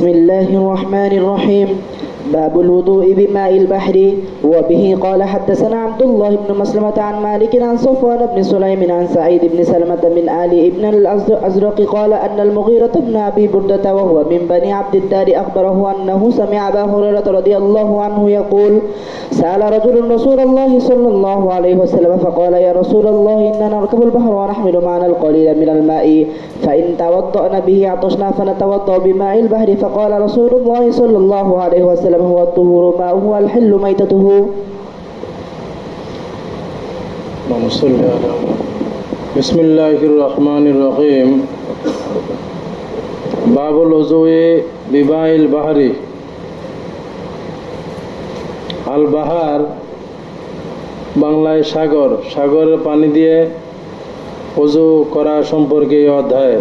بسم الله الرحمن الرحيم. باب الوضوء بماء البحر. وبه قال حدثنا عبد الله بن مسلمة عن مالك عن صفوان بن سليم عن سعيد بن سلمة من آل ابن الأزرق قال أن المغيرة بن أبي بردة وهو من بني عبد الدار أخبره أنه سمع أبا هريرة رضي الله عنه يقول: سأل رجل رسول الله صلى الله عليه وسلم فقال: يا رسول الله إننا نركب البحر ونحمل معنا القليل من الماء فإن توضأنا به عطشنا فنتوضأ بماء البحر. فقال رسول الله صلى الله عليه وسلم: هو الطهور ماؤه والحل ميتته. بسم الله الرحمن الرحيم. باب الوضوء بماء البحر. আল বাহার বাংলায় সাগর, সাগরের পানি দিয়ে ওযু করা সম্পর্কে এই অধ্যায়।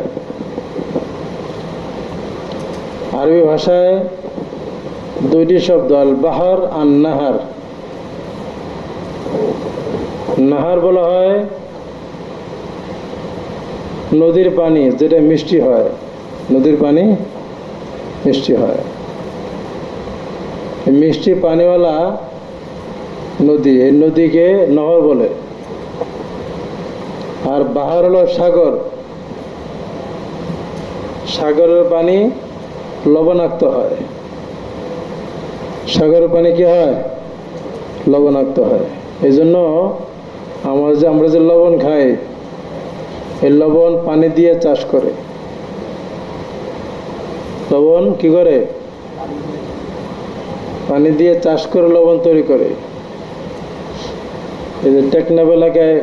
আরবি ভাষায় দুইটি শব্দ, আল বাহার আর নাহার। নাহার বলা হয় নদীর পানি যেটা মিষ্টি হয়, নদীর পানি মিষ্টি হয়, মিষ্টি পানিওয়ালা নদী, এই নদীকে নহর বলে। আর বাহার হলো সাগর, সাগরের পানি লবণাক্ত হয়। সাগরের পানি কি হয়? লবণাক্ত হয়। এই জন্য আমরা যে লবণ খাই, এই লবণ পানি দিয়ে চাষ করে। লবণ কি করে? পানি দিয়ে চাষ করে লবণ তৈরি করে। এই যে টেকনাফ এলাকায়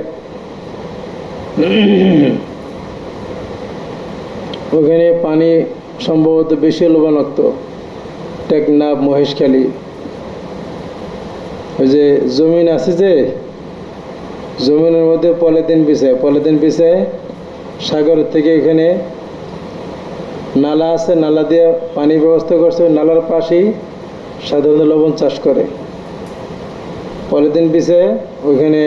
ওখানে পানি সম্ভবত বেশি লবণাক্ত, টেকনাফ, মহেশখালী। ওই যে জমিন আছে, যে জমিনের মধ্যে পলিথিন বিছায় সাগর থেকে এখানে নালা আছে, নালা দিয়ে পানি ব্যবস্থা করছে। নালার পাশেই সাধারণত লবণ চাষ করে। পলিথিন বিছে ওইখানে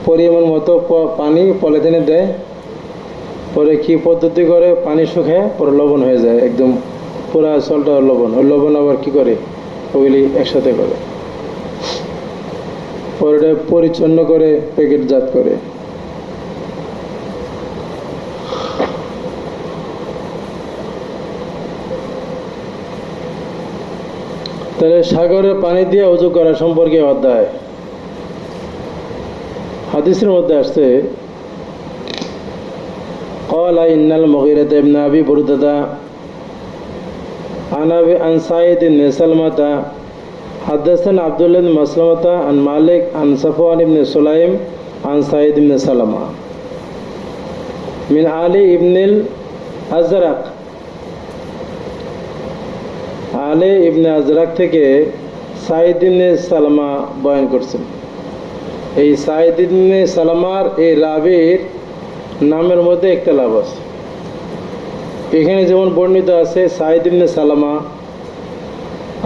পরিমাণ মতো পানি পলিথিনে দেয়, পরে কি পদ্ধতি করে পানি শুকায়, পরে লবণ হয়ে যায় একদম পুরা জলটা লবণ। ওই লবণ আবার কি করে, ওইগুলি একসাথে করে, পরে ওটা পরিচ্ছন্ন করে প্যাকেটজাত করে। তাহলে সাগরের পানি দিয়ে ওযু করা সম্পর্কে অধ্যায়। হাদিসের মধ্যে আসছে, قال إن المغيرة بن أبي بردة عن سعيد بن سلمة حدثنا عبد الله بن مسلمة عن مالك عن صفوان بن سليم عن سعيد بن سلمة من آل ابن الأزرق। আলে ইবনে আজরাক থেকে সাইদ ইবনে সালামা বয়ান করছেন। এই সাইদ ইবনে সালামার এই রাবির নামের মধ্যে ইখতিলাফ আছে। এখানে যেমন বর্ণিত আছে সাইদ ইবনে সালামা,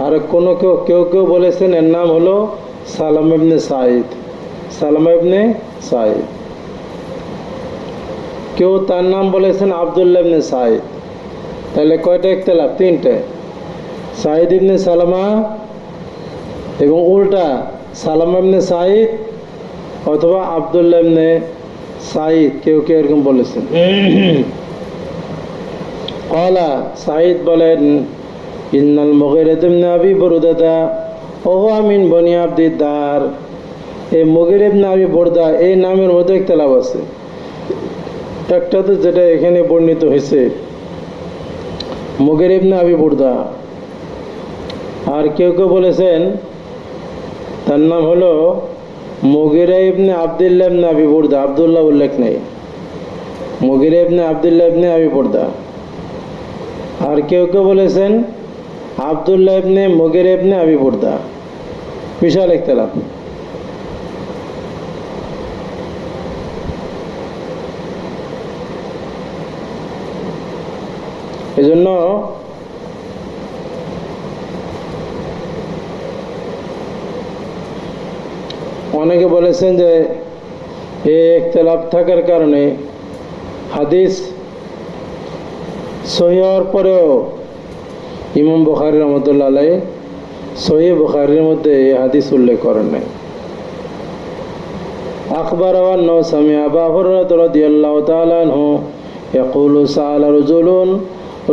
আর কেউ কেউ বলেছেন এর নাম হলো সালামা ইবনে সাইদ, সালামা ইবনে সাইদ। কেউ তার নাম বলেছেন আব্দুল্লাহ ইবনে সাইদ। তাহলে কয়টা ইখতিলাফ? তিনটে। সাইদ ইবনে সালামা এবং উল্টা সালামা ইবনে সাইদ অথবা আব্দুল্লাহ ইবনে সাইদ, কেউ কেউ এরকম বলেছেন। ক্বালা, সাইদ বলেন, ইন্নাল মুগীরা ইবনে আবি বুরদা ওয়া মিন বনি আব্দিদ্দার। এই মুগীরা ইবনে আবি বুরদা এই নামের মধ্যে ইখতিলাফ আছে। একটা তো যেটা এখানে বর্ণিত হয়েছে মুগীরা ইবনে আবি বুরদা, আর কেউ কেউ বলেছেন তার নাম হলো মুগীরা ইবনে আব্দুল্লাহ ইবনে আবি বুরদা। আব্দুল্লাহ উল্লেখ নেই, মুগীরা ইবনে আব্দুল্লাহ ইবনে আবি বুরদা। আর কেউ কেউ বলেছেন আব্দুল্লাহ ইবনে মুগীরা ইবনে আবি বুরদা। বিশাল ইখতিলাফ। এজন্য অনেকে বলেছেন যে এই ইখতিলাফ থাকার কারণে হাদিস সহিহ হওয়ার পরেও ইমাম বুখারী রহমতুল্লাহ আলাইহি সহিহ বুখারীর মধ্যে এই হাদিস উল্লেখ করেন নাই। আখবার আন্নাহু সামিআ আবু হুরায়রা রাদিয়াল্লাহু তাআলা আনহু ইয়াকুলু সাআলা রাজুলুন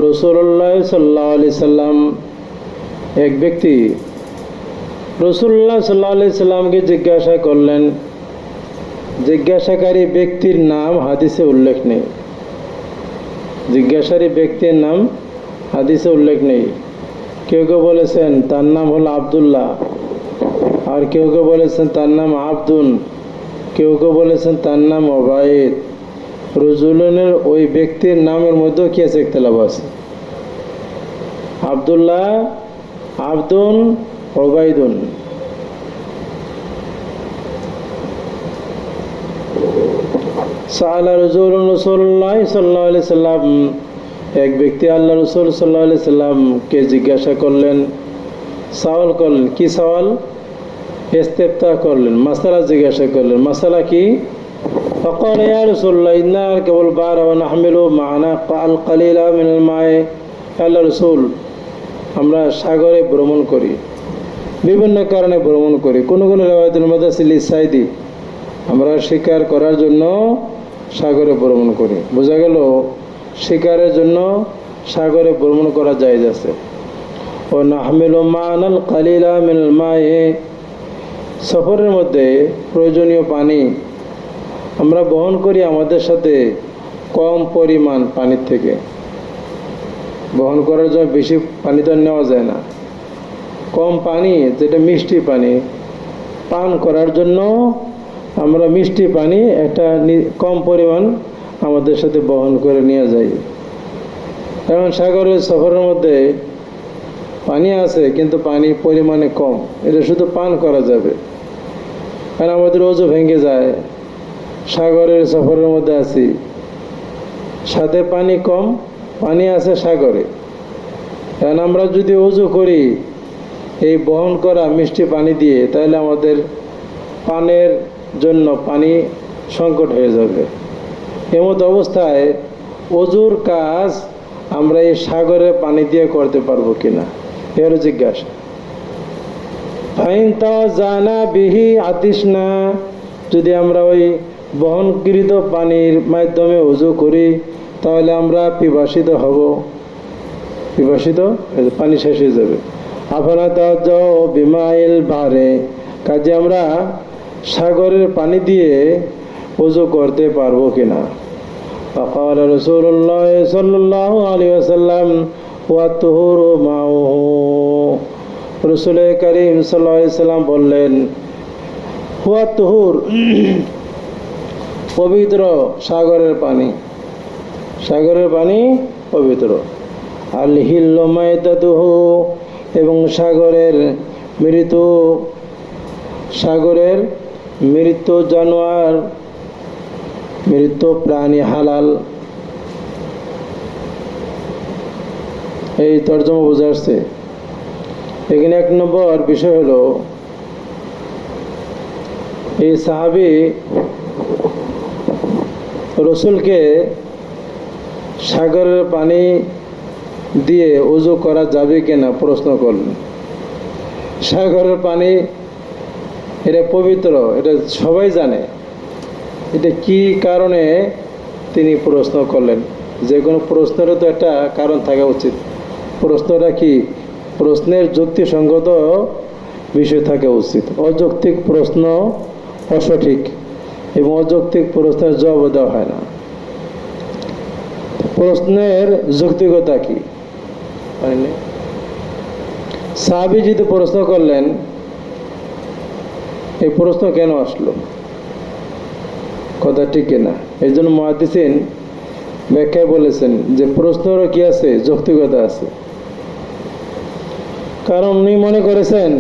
রাসূলুল্লাহ সাল্লাল্লাহু আলাইহি সাল্লাম, এক ব্যক্তি রাসূলুল্লাহ সাল্লাল্লাহু আলাইহি সাল্লামকে জিজ্ঞাসা করলেন। জিজ্ঞাসাকারী ব্যক্তির নাম হাদিসে উল্লেখ নেই। জিজ্ঞাসাকারী ব্যক্তির নাম হাদিসে উল্লেখ নেই। কেউ কেউ বলেছেন তার নাম হলো আব্দুল্লাহ, আর কেউ কেউ বলেছেন তার নাম আব্দুন, কেউ কেউ বলেছেন তার নাম ওবায়দ। রজুলনের ওই ব্যক্তির নামের মধ্যেও কি আছে? ইখতিলাফ আছে। আব্দুল্লাহ, আব্দুন, ওবায়দুন। সাআলা রাজুলুন রাসূলুল্লাহ সাল্লাল্লাহু আলাইহি সাল্লাম, এক ব্যক্তি আল্লাহ রাসূল সাল্লাল্লাহু আলাইহি সাল্লামকে জিজ্ঞাসা করলেন, সওয়াল করলেন। কি সওয়াল? ইস্তেফতা করলেন, মাসালা জিজ্ঞাসা করলেন। মাসালা কি? فقال يا رسول الله إنا نركب البحر ونحمل معنا القليل من الماء। আল্লাহ রাসূল, আমরা সাগরে ভ্রমণ করি, বিভিন্ন কারণে ভ্রমণ করি। কোন কোন রিওয়ায়াতের মধ্যে আছে লিসাইদি, আমরা শিকার করার জন্য সাগরে ভ্রমণ করি। বোঝা গেল শিকারের জন্য সাগরে ভ্রমণ করা জায়েজ আছে। ও নাহমিলু মা'নাল কালিলা মিনাল মা'i, সফরের মধ্যে প্রয়োজনীয় পানি আমরা বহন করি আমাদের সাথে কম পরিমাণ পানির থেকে। বহন করার জন্য বেশি পানি তো নেওয়া যায় না। কম পানি, যেটা মিষ্টি পানি, পান করার জন্য আমরা মিষ্টি পানি একটা কম পরিমাণ আমাদের সাথে বহন করে নিয়ে যাই। কারণ সাগরের সফরের মধ্যে পানি আছে কিন্তু পানি পরিমাণে কম, এটা শুধু পান করা যাবে। কারণ আমাদের ওযু ভেঙে যায়, সাগরের সফরের মধ্যে আছি, সাথে পানি কম, পানি আছে সাগরে। কারণ আমরা যদি ওযু করি এই বহন করা মিষ্টি পানি দিয়ে, তাহলে আমাদের পানের জন্য পানি সংকট হয়ে যাবে। এমত অবস্থায় ওযুর কাজ আমরা এই সাগরের পানি দিয়ে করতে পারবো কিনা, এর জিজ্ঞাসা। ফাইন তাওয়াজ্জানা বিহি আতিশনা, যদি আমরা ওই বহনকৃত পানির মাধ্যমে ওযু করি তাহলে আমরা পিপাসিত হব, পিপাসিত পানি শেষ হয়ে যাবে। আফালা তাওয়াজ্জাউ বিমাইল বাহরে, কাজে আমরা সাগরের পানি দিয়ে ওযু করতে পারবো কিনা। ফাকাল রাসূলুল্লাহ সাল্লাল্লাহু আলাইহি ওয়াসাল্লাম ওয়া তুহুরু মাউহু, রাসূল করিম সাল্লাল্লাহু আলাইহি ওয়াসাল্লাম বললেন, ওয়া তুহুর, পবিত্র সাগরের পানি, সাগরের পানি পবিত্র। আল হিল্লু মাইতাতুহু, এবং সাগরের মৃত জানোয়ার, মৃত প্রাণী হালাল। এই তরজমা বোঝা আসছে। এখানে এক নম্বর বিষয় হলো, এই সাহাবী রসুলকে সাগরের পানি দিয়ে ওযু করা যাবে কিনা প্রশ্ন করলেন। সাগরের পানি এটা পবিত্র, এটা সবাই জানে। এটা কি কারণে তিনি প্রশ্ন করলেন? যে কোনো প্রশ্নেরও তো একটা কারণ থাকা উচিত। প্রশ্নটা কি? প্রশ্নের যুক্তিসঙ্গত বিষয় থাকা উচিত। অযৌক্তিক প্রশ্ন অসঠিক এবং অযৌক্তিক প্রশ্নের জবাব দেওয়া হয় না। প্রশ্নের যৌক্তিকতা কি? সাহাবী যদি প্রশ্ন করলেন, এই প্রশ্ন কেন আসলো, কথা ঠিক কিনা? এই জন্য মুহাদ্দিসিন ব্যাখ্যায় বলেছেন যে প্রশ্নেরও কি আছে? যৌক্তিকতা আছে। কারণ উনি মনে করেছেন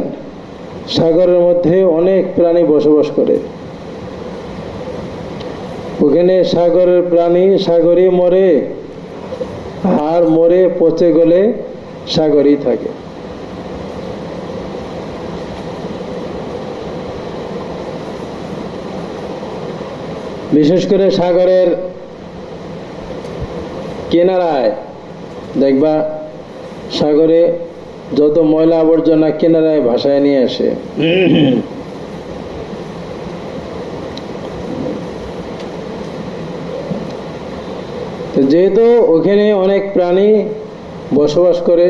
সাগরের মধ্যে অনেক প্রাণী বসবাস করে, ওখানে সাগরের প্রাণী সাগরে মরে, আর মরে পচে গেলে সাগরেই থাকে। বিশেষ করে সাগরের কিনারায় দেখবা সাগরে যত ময়লা আবর্জনা কিনারায় ভাসায় নিয়ে আসে। তো যেহেতু ওখানে অনেক প্রাণী বসবাস করে,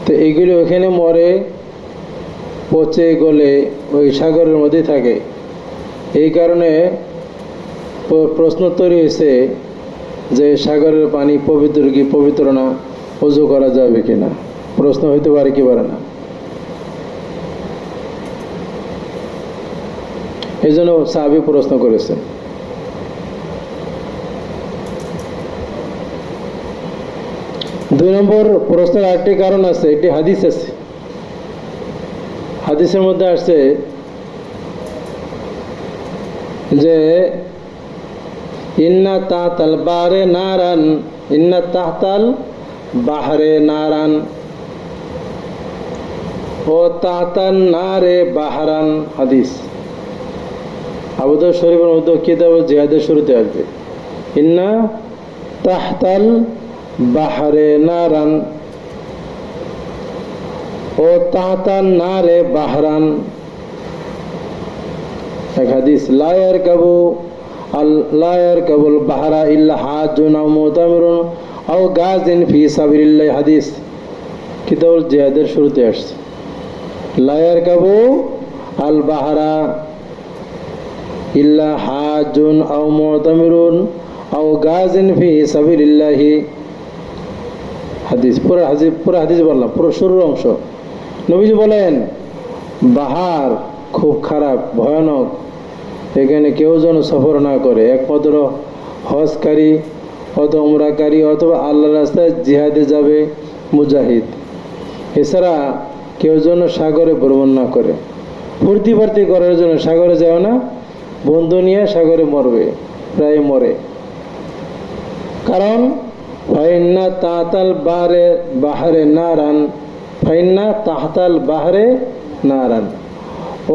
তো এগুলি ওখানে মরে পচে গলে ওই সাগরের মধ্যে থাকে। এই কারণে প্রশ্ন তৈরি হয়েছে যে সাগরের পানি পবিত্র কি পবিত্র না, ওযু করা যাবে কিনা, প্রশ্ন হইতে পারে কি পারে না। এই জন্য সাহাবী প্রশ্ন করেছেন। দুই নম্বর প্রশ্নের আরেকটি কারণ আছে, একটি হাদিস আছে। হাদিসের মধ্যে আসছে যে ইন্না তাহতাল বাহরে নারান, ইন্না তাহতাল বাহরে নারান ও তাহতান নারে বাহরান। হাদিস আবু দাউদ শরীফের মধ্যে কিতাব জিহাদের শুরুতে আসবে, ইন্না তাহতাল বাহরে নারান ও তাহতান নারে বাহরান। এক হাদিস, লা ইয়ারকাবুল বাহরা ইল্লা হাজ্জুন আও মুতামিরুন আও গাজিন ফি সাবিলিল্লাহ। হাদিস কিতাবুল জিহাদের শুরুতে আসছে, লা ইয়ারকাবু আল বাহরা ইল্লা হাজ্জুন আও মুতামিরুন আও গাজিন ফি সাবিলিল্লাহ। হাদিস পুরো হাদিস বললাম, পুরো শুরুর অংশ। নবীজি বলেন বাহার খুব খারাপ, ভয়ানক, এখানে কেউ যেন সফর না করে, একমাত্র হজকারী অথবা উমরাকারী অথবা আল্লাহর রাস্তায় জিহাদে যাবে মুজাহিদ, এছাড়া কেউ যেন সাগরে ভ্রমণ না করে। ফুর্তি ফার্তি করার জন্য সাগরে যাও না, বন্ধু নিয়ে সাগরে মরবে, প্রায় মরে। কারণ ফাইন্না তাহতাল বাহরে নারান, ফাইন্না তাহতাল বাহরে নারান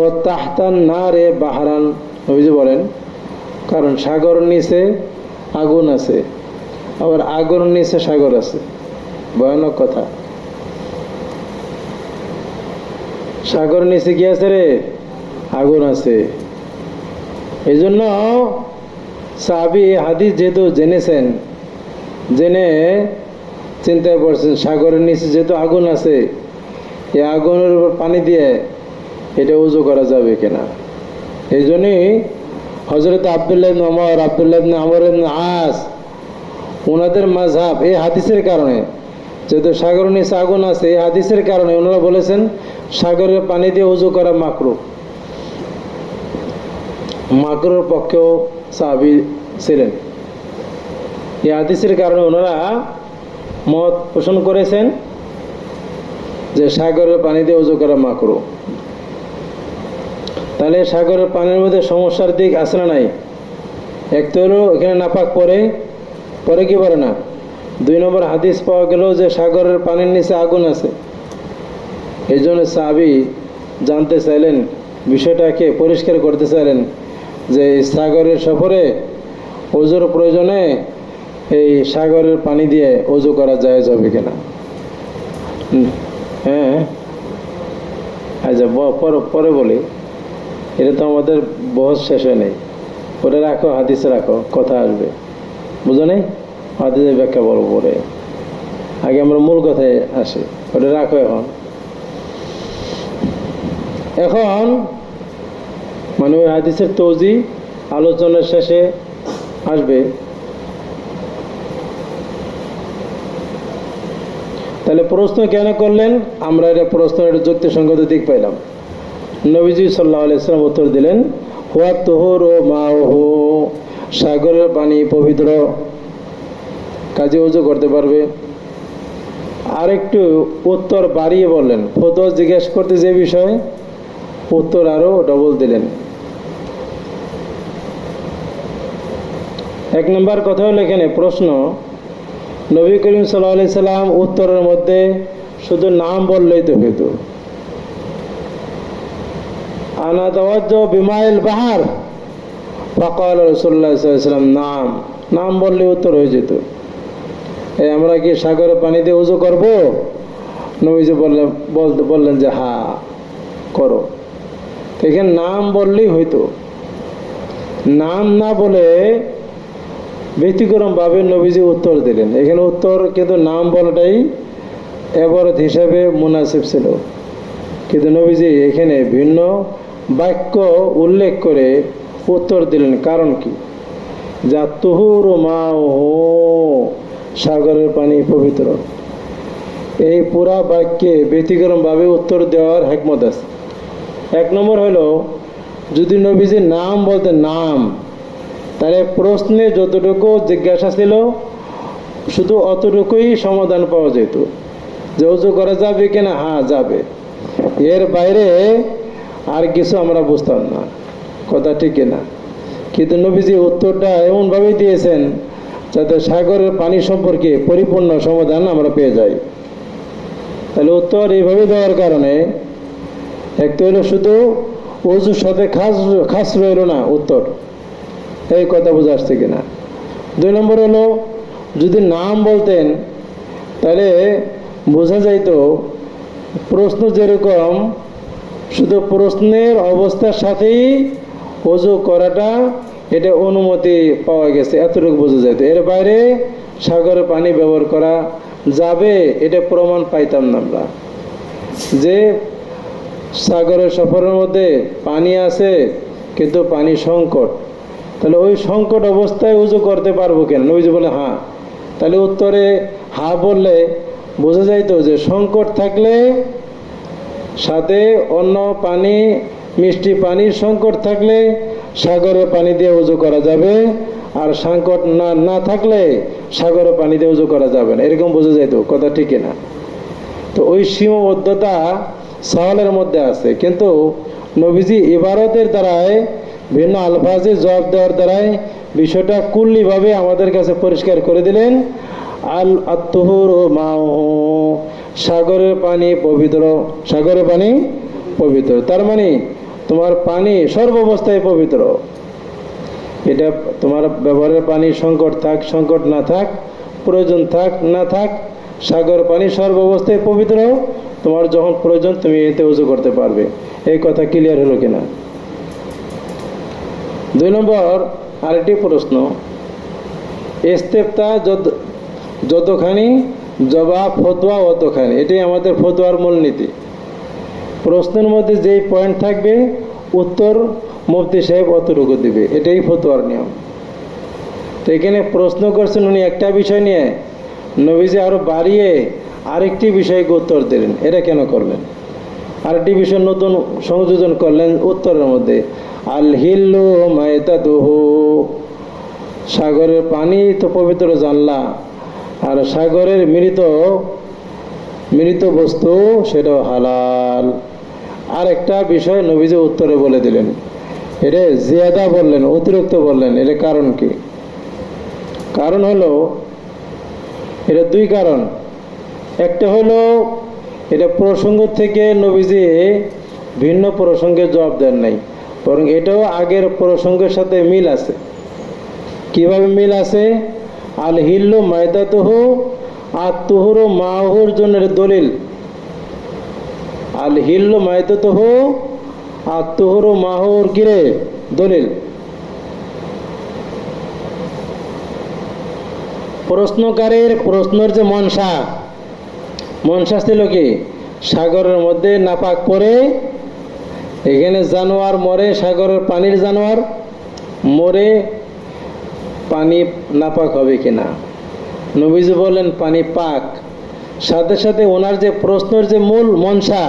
ও তাহতান নারে বাহরান। নবীজি বলেন কারণ সাগর নিচে আগুন আছে, আবার আগুন নিচে সাগর আছে। ভয়ানক কথা। সাগর নিচে কি আছে রে? আগুন আছে। এই জন্য সাহাবী হাদিস যেহেতু জেনেছেন, জেনে চিন্তা করছেন সাগরের নিচে যেহেতু আগুন আছে, এই আগুনের উপর পানি দিয়ে এটা উযু করা যাবে কিনা। এই জন্যই হযরত আব্দুল্লাহ ইবনে ওমর, আব্দুল্লাহ ইবনে আমর ইবনে আস, ওনাদের মাযহাব এই হাদিসের কারণে, যেহেতু সাগরের নিচে আগুন আছে, এই হাদিসের কারণে ওনারা বলেছেন সাগরের পানি দিয়ে উযু করা মাকরুহ। মাকরুহর পক্ষেও সাহাবী ছিলেন। এই হাদিসের কারণে ওনারা মত পোষণ করেছেন যে সাগরের পানি দিয়ে উযু করা মাকরুহ। তাহলে সাগরের পানির মধ্যে সমস্যার দিক আছে না নাই? এক তো হলো এখানে নাপাক পরে কি পারে না। দুই নম্বর হাদিস পাওয়া গেল যে সাগরের পানির নিচে আগুন আছে। এই জন্য সাহাবী জানতে চাইলেন, বিষয়টাকে পরিষ্কার করতে চাইলেন যে সাগরের সফরে ওযুর প্রয়োজনে এই সাগরের পানি দিয়ে ওযু করা জায়েজ হবে কিনা। হ্যাঁ, আচ্ছা পরে বলি, এটা তো আমাদের বহস শেষ হয় নাই। ওটা রাখো, হাদিসে রাখো, কথা আসবে, বুঝো নাই? হাদিসের ব্যাখ্যা বলবো পরে, আগে আমরা মূল কথায় আসি। ওটা রাখো। এখন মানে ওই হাদিসের তৌজি আলোচনার শেষে আসবে। তাহলে প্রশ্ন কেন করলেন? আমরা এটা প্রশ্নের যুক্তিসঙ্গত দিক পাইলাম। নবীজি সাল্লাল্লাহু আলাইহি ওয়াসাল্লাম উত্তর দিলেন, হুয়া তুহুরু মাউহু, সাগরের পানি পবিত্র, কাজে ওযু করতে পারবে। আরেকটু উত্তর বাড়িয়ে বললেন, ফতোয়া জিজ্ঞেস করতে যে বিষয়, উত্তর আরো ডবল দিলেন। এক নম্বর কথা হলো এখানে প্রশ্ন, নবী করিম সাল্লাল্লাহু আলাইহি সাল্লাম উত্তরের মধ্যে শুধু নাম বললেই তো হতো। আনা তাওয়াজ্জু বিমাইল বাহার ফাকাল রাসূলুল্লাহ সাল্লাল্লাহু আলাইহি ওয়াসাল্লাম, নাম বললে উত্তর হয়ে যেত। আমরা কি সাগরের পানি দিয়ে উজু করব? নবীজি বললেন যে হ্যাঁ করো। তো এখানে নাম বললেই হইতো, নাম না বলে ব্যতিক্রম ভাবে নবীজি উত্তর দিলেন। এখানে উত্তর কিন্তু নাম বলাটাই এবারত হিসাবে মুনাসিব ছিল, কিন্তু নবীজি এখানে ভিন্ন বাক্য উল্লেখ করে উত্তর দিলেন। কারণ কি? যা তুহুর মাহু, সাগরের পানি পবিত্র। এই পুরা বাক্যে ব্যতিক্রম ভাবে উত্তর দেওয়ার হিকমত আছে। এক নম্বর হলো, যদি নবীজি নাম বলতেন নাম, তাহলে প্রশ্নে যতটুকু জিজ্ঞাসা ছিল শুধু অতটুকুই সমাধান পাওয়া যেত, যে উজু করা যাবে কিনা, হ্যাঁ যাবে। এর বাইরে আর কিছু আমরা বুঝতাম না, কথা ঠিক কিনা? কিন্তু নবীজি উত্তরটা এমনভাবেই দিয়েছেন যাতে সাগরের পানি সম্পর্কে পরিপূর্ণ সমাধান আমরা পেয়ে যাই। তাহলে উত্তর এইভাবে দেওয়ার কারণে একটা হলো শুধু অজুর সাথে খাস রইল না উত্তর, এই কথা বোঝা আসছে কিনা? দুই নম্বর হলো, যদি নাম বলতেন তাহলে বোঝা যাইতো প্রশ্ন যেরকম শুধু প্রশ্নের অবস্থার সাথেই অজু করাটা এটা অনুমতি পাওয়া গেছে, এতটুকু বোঝা যেত। এর বাইরে সাগরের পানি ব্যবহার করা যাবে এটা প্রমাণ পাইতাম না আমরা। যে সাগরের সফরের মধ্যে পানি আছে কিন্তু পানি সংকট, তাহলে ওই সংকট অবস্থায় উজু করতে পারবো কেন? নবীজি বলে হ্যাঁ। তাহলে উত্তরে হ্যাঁ বললে বোঝা যাইতো যে সংকট থাকলে, সাথে অন্য পানি, মিষ্টি পানির সংকট থাকলে সাগরের পানি দিয়ে উজু করা যাবে, আর সংকট না থাকলে সাগরের পানি দিয়ে উজু করা যাবে না, এরকম বোঝা যাইতো, কথা ঠিক না? তো ওই সীমাবদ্ধতা সওয়ালের মধ্যে আছে, কিন্তু নবীজি ইবারতের দ্বারাই, ভিন্ন আলফাজে জবাব দেওয়ার দ্বারাই বিষয়টা কুল্লিভাবে আমাদের কাছে পরিষ্কার করে দিলেন। আত-তুহুর মাহু, সাগরের পানি পবিত্র, সাগরের পানি পবিত্র। তার মানে তোমার পানি সর্বাবস্থায় পবিত্র। এটা তোমার ব্যবহারের পানি সংকট থাক, সংকট না থাক, প্রয়োজন থাক না থাক, সাগর পানি সর্বাবস্থায় পবিত্র। তোমার যখন প্রয়োজন তুমি এতে উজু করতে পারবে। এই কথা ক্লিয়ার হলো কিনা? দুই নম্বর আরেকটি প্রশ্ন, ইস্তেফতা যতখানি জবাব ফতোয়া অতখানি, এটাই আমাদের ফতোয়ার মূলনীতি। প্রশ্নের মধ্যে যেই পয়েন্ট থাকবে উত্তর মুফতি সাহেব অতটুকু দিবে, এটাই ফতোয়ার নিয়ম। তো এখানে প্রশ্ন করছেন উনি একটা বিষয় নিয়ে, নবীজি আরো বাড়িয়ে আরেকটি বিষয়কে উত্তর দিলেন। এটা কেন করলেন? আরেকটি বিষয় নতুন সংযোজন করলেন উত্তরের মধ্যে, আল হিল্লু মায়তাতুহু, সাগরের পানি তো পবিত্র জানলা, আর সাগরের মৃত বস্তু সেটাও হালাল। আর একটা বিষয় নবীজি উত্তরে বলে দিলেন, এটা জিয়াদা বললেন, অতিরিক্ত বললেন। এর কারণ কি? কারণ হলো, এটা দুই কারণ। একটা হলো, এটা প্রসঙ্গ থেকে নবীজি ভিন্ন প্রসঙ্গে জবাব দেন নাই, বরং এটাও আগের প্রসঙ্গের সাথে মিল আছে। কিভাবে মিল আছে? আল হিল্লু মায়দাতুহু আত-তুহুর মাহুর জন্য দলিল। আল হিল্লু মায়দাতুহু আত-তুহুর মাহুর কিরে দলিল। প্রশ্নকারীর প্রশ্নের যে মনসা ছিল কি, সাগরের মধ্যে নাপাক পড়ে, এখানে জানোয়ার মরে, সাগরের পানির জানোয়ার মরে পানি নাপাক হবে কিনা? নবীজি বলেন পানি পাক। সাথে সাথে ওনার যে প্রশ্নের যে মূল মনসা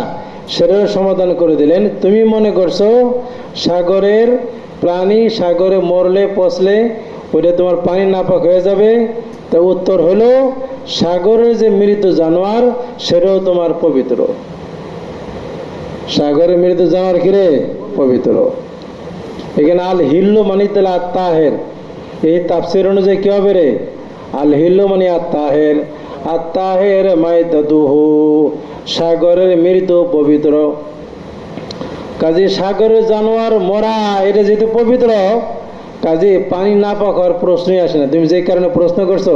সেটার সমাধান করে দিলেন। তুমি মনে করছো সাগরের প্রাণী সাগরে মরলে পচলে ওইটা তোমার পানি নাপাক হয়ে যাবে, তা উত্তর হলো সাগরের যে মৃত জানোয়ার সেটাও তোমার পবিত্র। সাগরের মৃত জানোয়ার কিরে পবিত্র। এখানে আল হিল্লু মানে তাহলে আত-তাহের, এই তাফসীর অনুযায়ী কি হবে রে? আল হিল্লু মানে আত-তাহের, আত-তাহের মায়তাতুহু, সাগরের মৃত পবিত্র। কাজে সাগরের জানোয়ার মরা এটা যেহেতু পবিত্র, কাজে পানি না পাক হওয়ার প্রশ্নই আসে না। তুমি যে কারণে প্রশ্ন করছো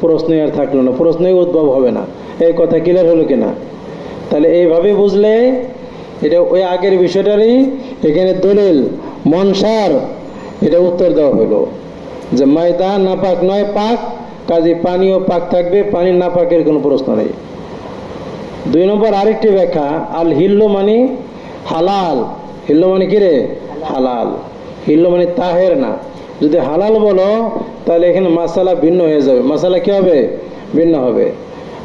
প্রশ্নই আর থাকলো না, প্রশ্নই উদ্ভব হবে না। এই কথা ক্লিয়ার হলো কিনা? তাহলে এইভাবে বুঝলে এটা ওই আগের বিষয়টারই এখানে দলিল মনসার এটা উত্তর দেওয়া হলো যে ময়দা নাপাক নয় পাক, কাজে পানিও পাক থাকবে, পানি না পাকের কোনো প্রশ্ন নেই। 2 নম্বর আরেকটি ব্যাখ্যা, আল হিল্লু মানে হালাল। হিল্লু মানে কি রে? হালাল। হিল্লু মানে তাহের না। যদি হালাল বলো তাহলে এখানে মাসালা ভিন্ন হয়ে যাবে। মাসালা কি হবে? ভিন্ন হবে।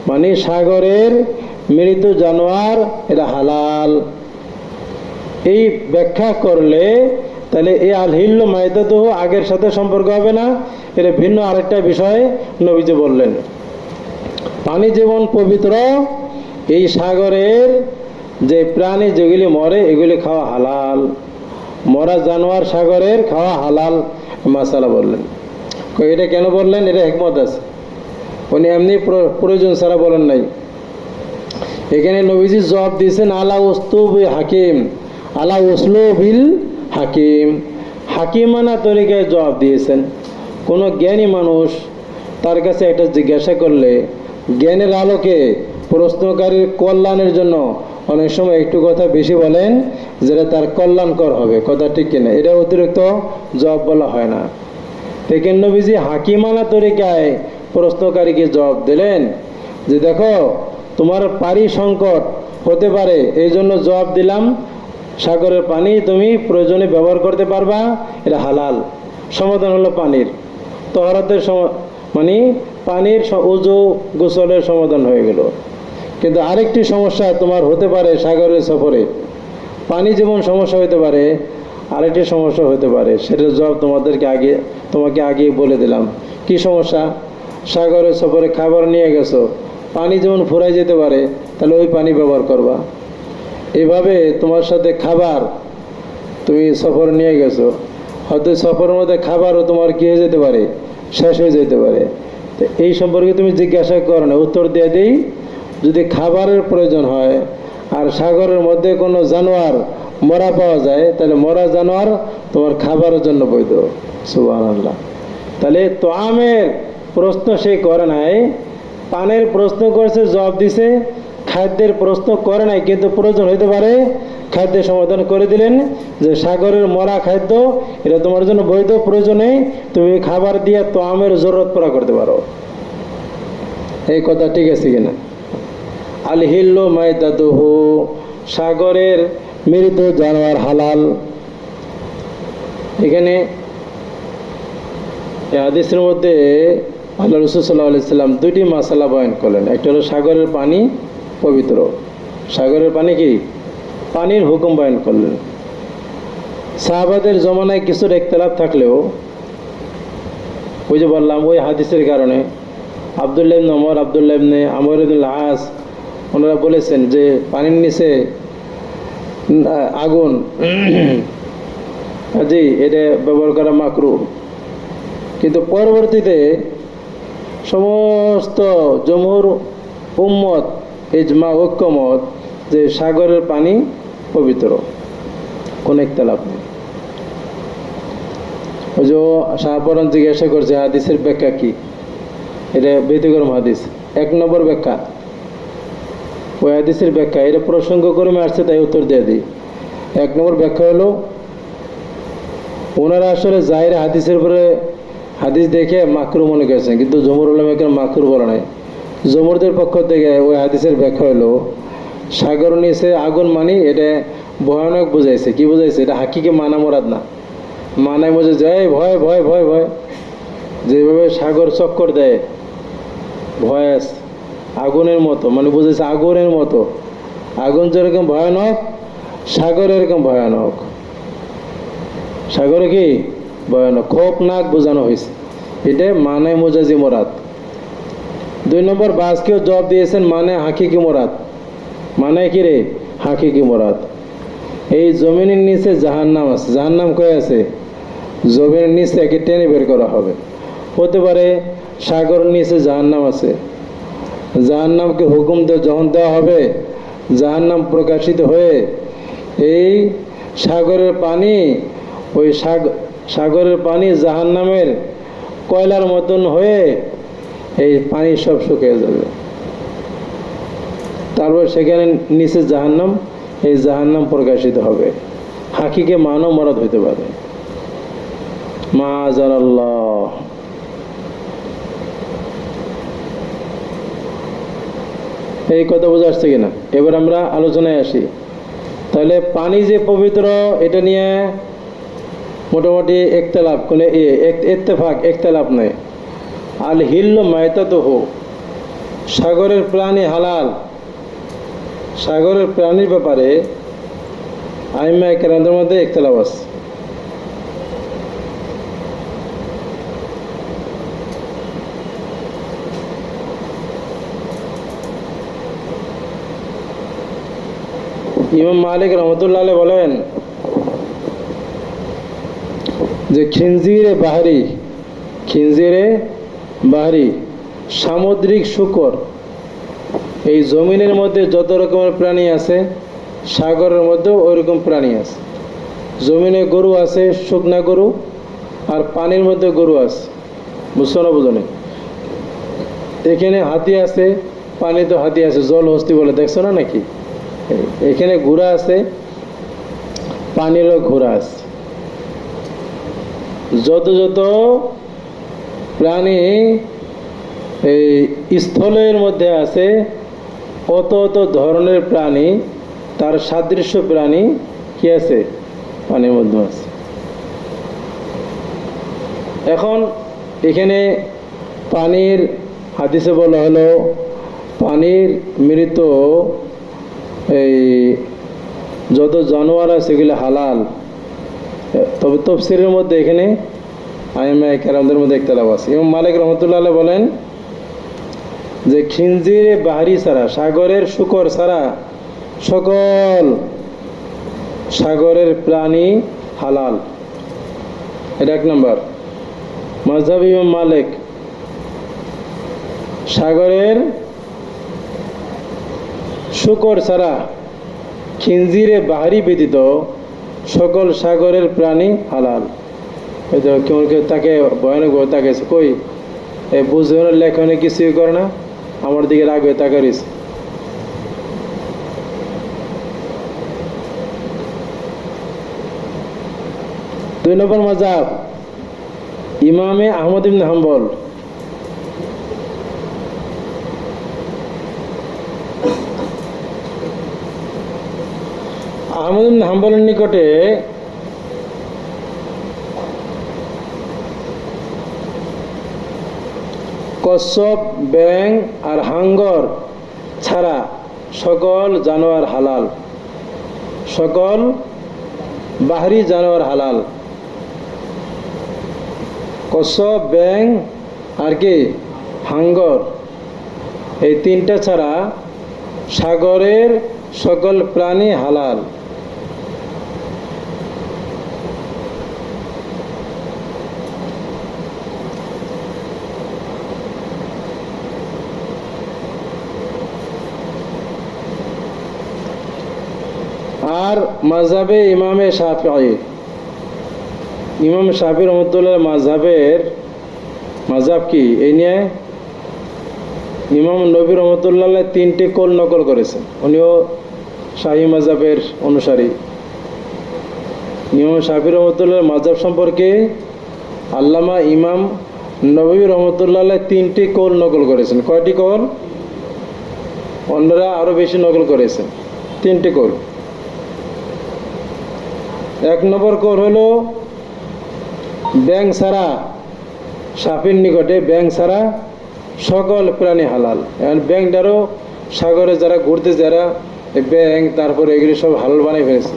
মানে সাগরের মৃত জানোয়ার এটা হালাল। এই ব্যাখ্যা করলে তাহলে এই আল হিল্লু মাইদাতুহু আগের সাথে সম্পর্ক হবে না, এটা ভিন্ন আরেকটা বিষয় নবীজি বললেন। পানি যেমন পবিত্র, এই সাগরের যে প্রাণী যেগুলি মরে এগুলি খাওয়া হালাল। মরা জানোয়ার সাগরের খাওয়া হালাল মাসালা বললেন। এটা কেন বললেন? এটা হিকমত আছে, উনি এমনি প্রয়োজন ছাড়া বলেন নাই। এখানে নবীজি জবাব দিয়েছেন আলা উসলুবি হাকিম, আলা উসলুবিল হাকিম, হাকিমানা তরিকায় জবাব দিয়েছেন। কোনো জ্ঞানী মানুষ তার কাছে একটা জিজ্ঞাসা করলে জ্ঞানের আলোকে প্রশ্নকারীর কল্যাণের জন্য অনেক সময় একটু কথা বেশি বলেন যেটা তার কল্যাণকর হবে। কথা ঠিক কিনা? এটা অতিরিক্ত জবাব বলা হয় না। দেখেন নবীজি হাকিমানা তরিকায় প্রশ্নকারীকে জবাব দিলেন যে দেখো তোমার পানি সংকট হতে পারে, এই জন্য জবাব দিলাম সাগরের পানি তুমি প্রয়োজনে ব্যবহার করতে পারবা, এটা হালাল। সমাধান হলো পানির তহরাতের মানে পানির ওযু গোসলের সমাধান হয়ে গেল। কিন্তু আরেকটি সমস্যা তোমার হতে পারে সাগরের সফরে, পানি যেমন সমস্যা হতে পারে আরেকটি সমস্যা হতে পারে, সেটার জবাব তোমাকে আগে বলে দিলাম। কি সমস্যা? সাগরের সফরে খাবার নিয়ে গেছো, পানি যেমন ফুরাই যেতে পারে, তাহলে ওই পানি ব্যবহার করবা। এভাবে তোমার সাথে খাবার তুমি সফরে নিয়ে গেছো, হয়তো সফরের মধ্যে খাবারও তোমার কি হয়ে যেতে পারে? শেষ হয়ে যেতে পারে। তো এই সম্পর্কে তুমি জিজ্ঞাসা করো না, উত্তর দিয়ে দিই যদি খাবারের প্রয়োজন হয় আর সাগরের মধ্যে কোনো জানোয়ার মরা পাওয়া যায়, তাহলে মরা জানোয়ার তোমার খাবারের জন্য বৈধ। সুবহানাল্লাহ। তাহলে তোয়ামের প্রশ্ন সে করে নাই, পানের প্রশ্ন করেছে জবাব দিছে, খাদ্যের প্রশ্ন করে নাই কিন্তু প্রয়োজন হইতে পারে খাদ্যের সমাধান করে দিলেন যে সাগরের মরা খাদ্য এটা তোমার জন্য বৈধ, প্রয়োজনে তুমি খাবার দিয়ে তোয়ামের জরুরত পুরা করতে পারো। এই কথা ঠিক আছে কিনা? আল হিল্লু মাইদাতুহু, সাগরের মৃত জানোয়ার হালাল। এখানে হাদিসের মধ্যে আল্লাহ রাসূল সাল্লাল্লাহু আলাইহি সাল্লাম 2টি মাসালা বয়ান করলেন। একটা হলো সাগরের পানি পবিত্র, সাগরের পানি কি? পানির হুকুম বয়ান করলেন। সাহাবাদের জমানায় কিছুর ইখতিলাফ থাকলেও ওই যে বললাম ওই হাদিসের কারণে আব্দুল্লাহ ইবনে ওমর, আব্দুল্লাহ ইবনে আমর ইবনে আস ওনারা বলেছেন যে পানির নিচে আগুন, জি এটা ব্যবহার করা মাকরুহ। কিন্তু পরবর্তীতে সমস্ত জমহুর উম্মত ইজমা ঐক্যমত যে সাগরের পানি পবিত্র, কোনো ইখতিলাফ নেই। ওই যে শাহপরান জিজ্ঞাসা করছে হাদিসের ব্যাখ্যা কি, এটা ব্যতিক্রম হাদিস। 1 নম্বর ব্যাখ্যা, ওই হাদিসের ব্যাখ্যা এটা প্রসঙ্গক্রমে আসছে তাই উত্তর দিয়ে দিই। 1 নম্বর ব্যাখ্যা হলো ওনারা আসলে জাহির হাদিসের উপরে হাদিস দেখে মাকরু মনে করেছেন, কিন্তু জমহুর উলামা কেন মাকরু বলে নাই। জমহুরদের পক্ষ থেকে ওই হাদিসের ব্যাখ্যা হলো সাগর নিচে আগুন মানি এটা ভয়ানক বুঝাইছে। কি বুঝাইছে? এটা হাকিকে মানা মোরাদ না, মানায় বুঝে যায় ভয় ভয় ভয় ভয়, যেভাবে সাগর চক্কর দেয় ভয়াস আগুনের মতো, মানে বুঝেছে আগুনের মতো। আগুন যেরকম ভয়ানক সাগর এরকম ভয়ানক। সাগরে কি ভয়ানক, খোফনাক বোঝানো হয়েছে, এটা মানে মোজাজি মোরাদ। 2 নম্বর বাসকেও জবাব দিয়েছেন মানে হাকিকি মোরাদ। মানে কি রে? হাকিকি মোরাদ। এই জমিনের নিচে জাহান্নাম আছে। জাহান্নাম কয়ে আছে? জমিনের নিচে একে টেনে বের করা হবে। হতে পারে সাগরের নিচে জাহান্নাম আছে, জাহান্নামকে হুকুম যখন দেওয়া হবে, জাহান্নাম প্রকাশিত হয়ে এই সাগরের পানি ওই সাগরের পানি জাহান্নামের কয়লার মতন হয়ে এই পানি সব শুকিয়ে যাবে। তারপর সেখানে নিচে জাহান্নাম, এই জাহান্নাম প্রকাশিত হবে। হাকিকে মানব মরদ হইতে পারে, মাআযাল্লাহ। এই কথা বোঝা আসছে কিনা? এবার আমরা আলোচনায় আসি। তাহলে পানি যে পবিত্র, এটা নিয়ে মোটামুটি ইখতিলাফ, কোনো ইত্তেফাক ইখতিলাফ নাই। আল হিল্লু মাইতাতুহু, সাগরের প্রাণী হালাল। সাগরের প্রাণীর ব্যাপারে আইম্মায়ে কেরামদের মধ্যে ইখতিলাফ আছে। ইমাম মালিক রহমতুল্লাহ আলাইহি বলেন যে খিনজিরে বাহারি সামুদ্রিক শূকর, এই জমিনের মধ্যে যত রকমের প্রাণী আছে সাগরের মধ্যেও ওই রকম প্রাণী আছে। জমিনে গরু আছে, শুকনা গরু, আর পানির মধ্যে গরু আছে। বুঝছো না? বুঝো না? এখানে হাতি আছে, পানিতে হাতি আছে, জল হস্তি বলে, দেখছো না নাকি? এখানে ঘোড়া আছে, পানিরও ঘোড়া আছে। যত যত প্রাণী এই স্থলের মধ্যে আছে, অত অত ধরনের প্রাণী, তার সাদৃশ্য প্রাণী কি আছে? পানির মধ্যে আছে। এখন এখানে পানির হাদিসে বলা হলো পানির মৃত এই যত জানোয়ার আছে সেগুলো হালাল। তবে তাফসীরের মধ্যে এখানে আইম্মায়ে কেরামদের মধ্যে ইখতিলাফ আছে। ইমাম মালিক রহমতুল্লাহ আলাইহি বলেন যে খিনজিরে বাহারি ছাড়া, সাগরের শূকর ছাড়া সকল সাগরের প্রাণী হালাল। এটা এক নম্বর মাযহাব ইমাম মালিক। সাগরের শূকর ছাড়া, খিনজিরে বাহারি ব্যতীত সকল সাগরের প্রাণী হালাল। কেউ কেউ তাকে ভয়ানক তাকে কই এই বুঝে লেখনে কিছুই করে না, আমার দিকে রাখবে তাকে রিস। দুই নম্বর মাযহাব ইমামে আহমদ ইবনে হাম্বল। আহমদ ইবনে হাম্বলের নিকটে কচ্ছপ, ব্যাঙ আর হাঙ্গর ছাড়া সকল জানোয়ার হালাল, সকল বাহরি জানোয়ার হালাল। কচ্ছপ, ব্যাঙ আর কি হাঙ্গর, এই তিনটা ছাড়া সাগরের সকল প্রাণী হালাল। আর মাযহাবে ইমামে শাফিঈ, ইমাম শাফিঈ রহমতুল্লাহ মাযহাব কি এই নিয়ে ইমাম নবী রহমতুল্লাহ তিনটি কৌল নকল করেছেন। উনিও শাহী মাযহাবের অনুসারী। ইমাম শাফিঈ রহমতুল্লাহ মাযহাব সম্পর্কে আল্লামা ইমাম নবী রহমতুল্লাহ তিনটি কৌল নকল করেছেন। কয়টি কৌল? অন্যরা আরো বেশি নকল করেছেন। তিনটি কৌল। এক নম্বর কৌল হলো ব্যাঙ ছাড়া, শাফির নিকটে ব্যাঙ ছাড়া সকল প্রাণী হালাল। এখন ব্যাঙটারও সাগরে যারা ঘুরতে, যারা ব্যাঙ তারপরে এগুলি সব হালাল বানিয়ে ফেলেছে।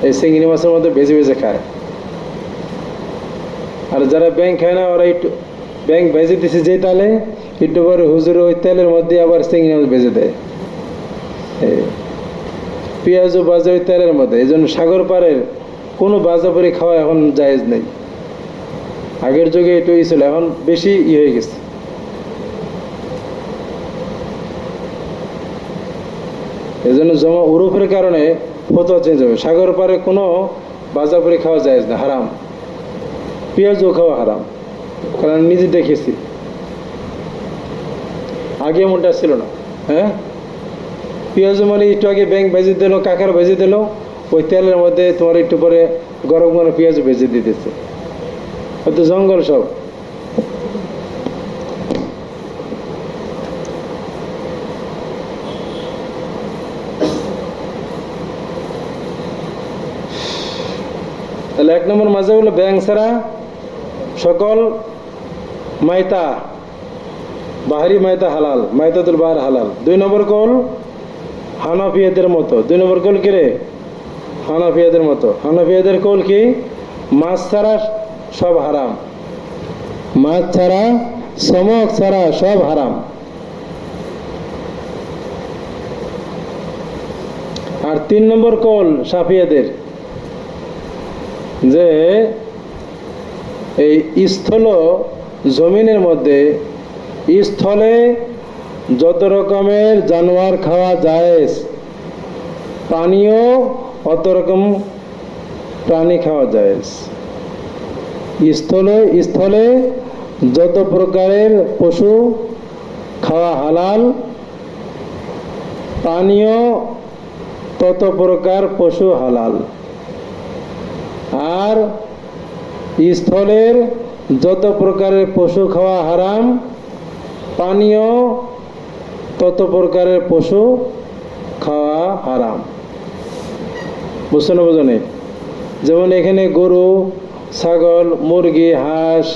এই চিংড়ি মাছের মধ্যে ভেজে ভেজে খায়। আর যারা ব্যাঙ খায় না, ওরা একটু ব্যাঙ ভেজে দিছে যে তালে, একটু পরে হুজুর ওই তেলের মধ্যে আবার চিংড়ি মাছ ভেজে দেয়। পেঁয়াজও বাজে ওই তেলের মধ্যে। এই জন্য সাগর পাড়ের কোনো বাজা পরে খাওয়া এখন জায়েজ নেই। আগের যুগে একটু ছিল, এখন বেশি হয়ে গেছে। এই জন্য জমা উরুফের কারণে ফতোয়া চেঞ্জ হবে। সাগর পাড়ে কোনো ভাজা করে খাওয়া যায় না, হারাম। পেঁয়াজও খাওয়া হারাম, কারণ আমি নিজে দেখেছি, আগে এমনটা ছিল না। হ্যাঁ, পেঁয়াজ মানে একটু আগে ব্যাং ভেজে দিল, কাঁকড়া ভেজে দিল, ওই তেলের মধ্যে তোমার একটু পরে গরম গরম পেঁয়াজ ভেজে দিতেছে। হয়তো জঙ্গল সব। তাহলে 1 নম্বর মাঝে হলো ব্যাং ছাড়া সকল মাইতা, বাহারি মাইতা হালাল, মাইতাতুল বাহার হালাল। 2 নম্বর কল হানাফিয়াদের মতো। 2 নম্বর কল কি রে? হানাফিয়াদের মতো। হানাফিয়াদের কল কি? মাছ ছাড়া সব হারাম, মাছ ছাড়া, শামুক ছাড়া সব হারাম। আর 3 নম্বর কল শাফিয়াদের, যে এই স্থল জমিনের মধ্যে, স্থলে যত রকমের জানোয়ার খাওয়া যায়, পানিও অত রকম প্রাণী খাওয়া যায়। স্থলে যত প্রকারের পশু খাওয়া হালাল, পানীয় তত প্রকার পশু হালাল। আর স্থলের যত প্রকারের পশু খাওয়া হারাম, পানীয় তত প্রকারের পশু খাওয়া হারাম। বুঝছো না? বোঝো নেই? যেমন এখানে গরু, ছাগল, মুরগি, হাঁস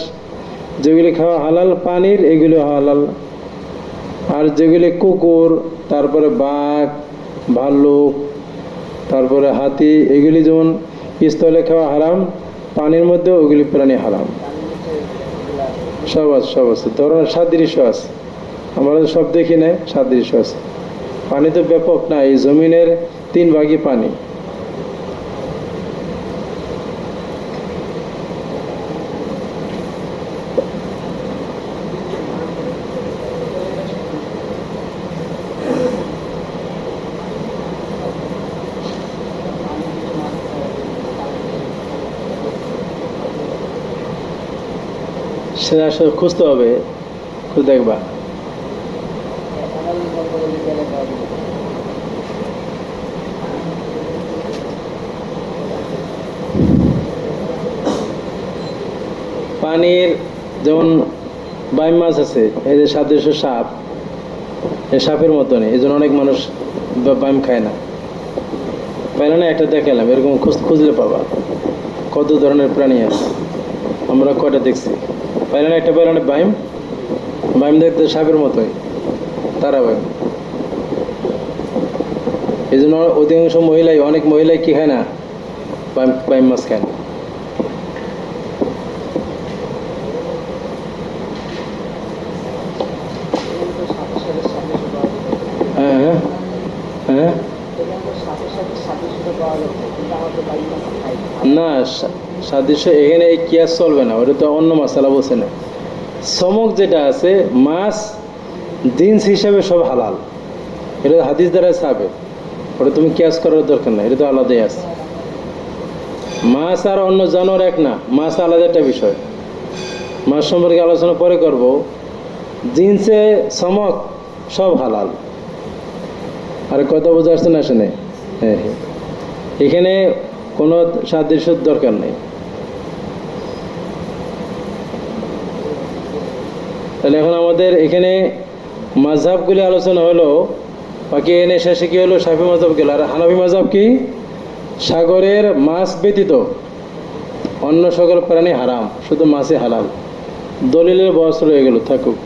যেগুলি খাওয়া হালাল পানির, এগুলো হালাল। আর যেগুলি কুকুর, তারপরে বাঘ, ভাল্লুক, তারপরে হাতি, এগুলি যেমন স্থলে খাওয়া হারাম, পানির মধ্যে ওগুলি প্রাণী হারাম। সব আছে, সব আছে, ধরনের সাদৃশ্য আছে। আমরা সব দেখি না, সাদৃশ্য আছে। পানি তো ব্যাপক না, এই জমিনের 3 ভাগই পানি। সেটা আসলে খুঁজতে হবে, খুঁজে দেখবা। পানির যেমন বাইম মাছ আছে, এই যে সাদৃশ্য সাপ, এই সাপের মতনই, এই জন্য অনেক মানুষ বাইম খায় না। পাইলে না একটা দেখালাম, এরকম খুঁজলে পাবা কত ধরনের প্রাণী আছে। আমরা কয়টা দেখছি, পাইলে না একটা, পাইলে না বাইম, বাইম দেখতে সাপের মতোই, তারা বাইম। এই জন্য অধিকাংশ মহিলাই, অনেক মহিলাই কি খায় না, বাইম মাছ খায় না। হ্যাঁ হ্যাঁ, না সাদৃশ্য এখানে এই কিয়াস চলবে না, ওটা তো অন্য মশলা বলছে না। চমক যেটা আছে, মাছ জিন্স হিসাবে সব হালাল, এটা হাদিস দ্বারা সাবে, ওটা তুমি কিয়াস করার দরকার নাই, এটা তো আলাদাই আছে। মাছ আর অন্য জানোয়ার এক না, মাছ আলাদা একটা বিষয়। মাছ সম্পর্কে আলোচনা পরে করব। জিন্সে চমক সব হালাল। আর কথা বোঝা আসছে না? শুনে হ্যাঁ, এখানে কোনো সাদৃশ্যর দরকার নেই। তাহলে এখন আমাদের এখানে মাযহাবগুলি আলোচনা হলো, বাকি এনে শেষে কি হলো? শাফি মাযহাব গেল। আর হানাফি মাযহাব কি? সাগরের মাছ ব্যতীত অন্য সকল প্রাণী হারাম, শুধু মাছই হালাল। দলিলের বয়স রয়ে গেল, থাকুক।